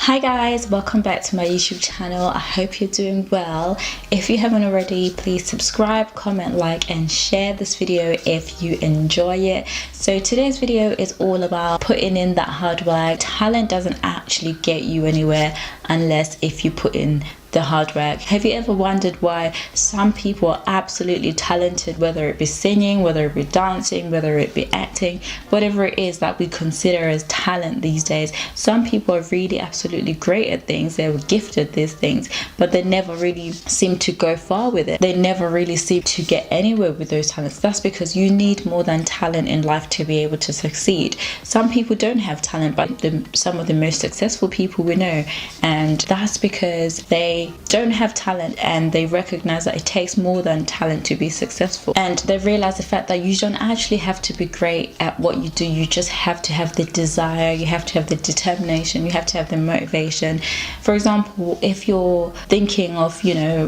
Hi guys, welcome back to my YouTube channel. I hope you're doing well. If you haven't already, please subscribe, comment, like and share this video if you enjoy it. So today's video is all about putting in that hard work. Talent doesn't actually get you anywhere unless if you put in the hard work. Have you ever wondered why some people are absolutely talented, whether it be singing, whether it be dancing, whether it be acting, whatever it is that we consider as talent these days? Some people are really absolutely great at things, they were gifted at these things, but they never really seem to go far with it. They never really seem to get anywhere with those talents. That's because you need more than talent in life to be able to succeed. Some people don't have talent, but some of the most successful people we know, and that's because they don't have talent and they recognize that it takes more than talent to be successful, and they realize the fact that you don't actually have to be great at what you do. You just have to have the desire, you have to have the determination, you have to have the motivation. For example, if you're thinking of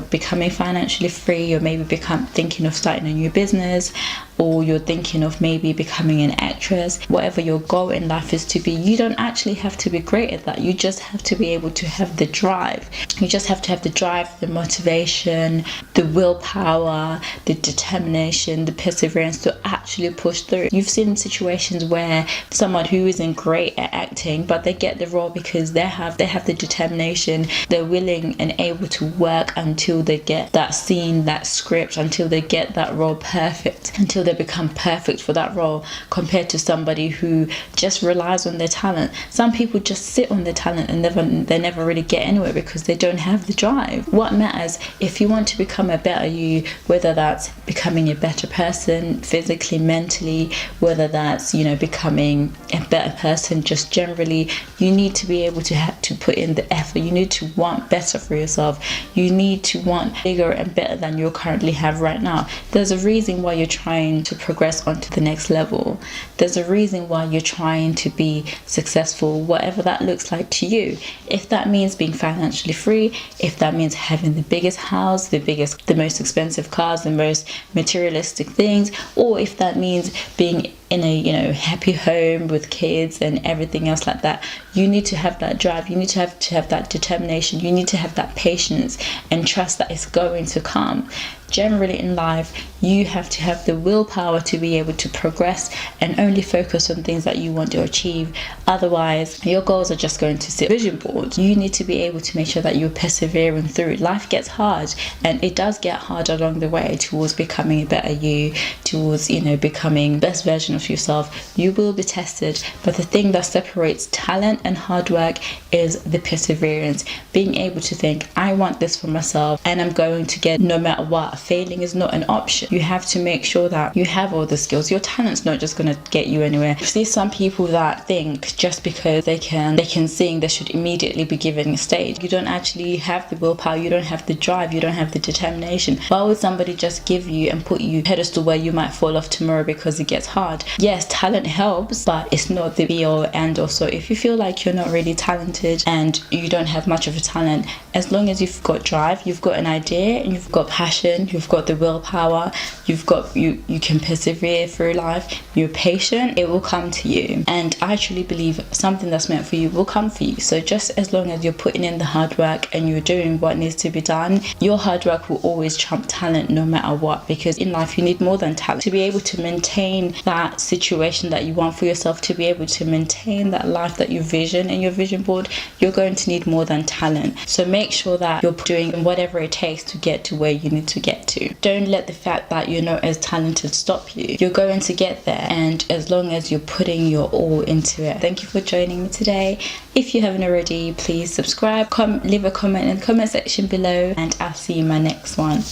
becoming financially free, or maybe thinking of starting a new business, or you're thinking of maybe becoming an actress, whatever your goal in life is to be, you don't actually have to be great at that. You just have to be able to have the drive. You just have to have the drive, the motivation, the willpower, the determination, the perseverance to actually push through. You've seen situations where someone who isn't great at acting, but they get the role because they have the determination, they're willing and able to work until they get that scene, that script, until they get that role perfect, until they become perfect for that role, compared to somebody who just relies on their talent. Some people just sit on their talent and they never really get anywhere because they don't have the drive. What matters, if you want to become a better you, whether that's becoming a better person physically, mentally, whether that's becoming a better person just generally, you need to be able to put in the effort. You need to want better for yourself. You need to want bigger and better than you currently have right now. There's a reason why you're trying to progress onto the next level. There's a reason why you're trying to be successful, whatever that looks like to you. If that means being financially free, if that means having the biggest house, the most expensive cars, the most materialistic things, or if that means being in a happy home with kids and everything else like that, you need to have that drive. You need to have that determination. You need to have that patience and trust that it's going to come. Generally in life, you have to have the willpower to be able to progress and only focus on things that you want to achieve. Otherwise, your goals are just going to sit vision board. You need to be able to make sure that you're persevering through. Life gets hard, and it does get hard along the way towards becoming a better you, towards becoming the best version of yourself. You will be tested, but the thing that separates talent and hard work is the perseverance. Being able to think, I want this for myself and I'm going to get no matter what. Failing is not an option. You have to make sure that you have all the skills. Your talent's not just going to get you anywhere. You see some people that think just because they can sing, they should immediately be given a stage. You don't actually have the willpower, you don't have the drive, you don't have the determination. Why would somebody just give you and put you pedestal where you might fall off tomorrow because it gets hard? Yes, talent helps, but it's not the be all and all. So if you feel like you're not really talented and you don't have much of a talent, as long as you've got drive, you've got an idea, and you've got passion, you've got the willpower, you can persevere through life, you're patient, it will come to you. And I truly believe something that's meant for you will come for you. So just as long as you're putting in the hard work and you're doing what needs to be done, your hard work will always trump talent no matter what, because in life you need more than talent to be able to maintain that situation that you want for yourself, to be able to maintain that life that you vision in your vision board. You're going to need more than talent. So make sure that you're doing whatever it takes to get to where you need to get to. Don't let the fact that you're not as talented stop you. You're going to get there, and as long as you're putting your all into it. Thank you for joining me today. If you haven't already, please subscribe, leave a comment in the comment section below, and I'll see you in my next one.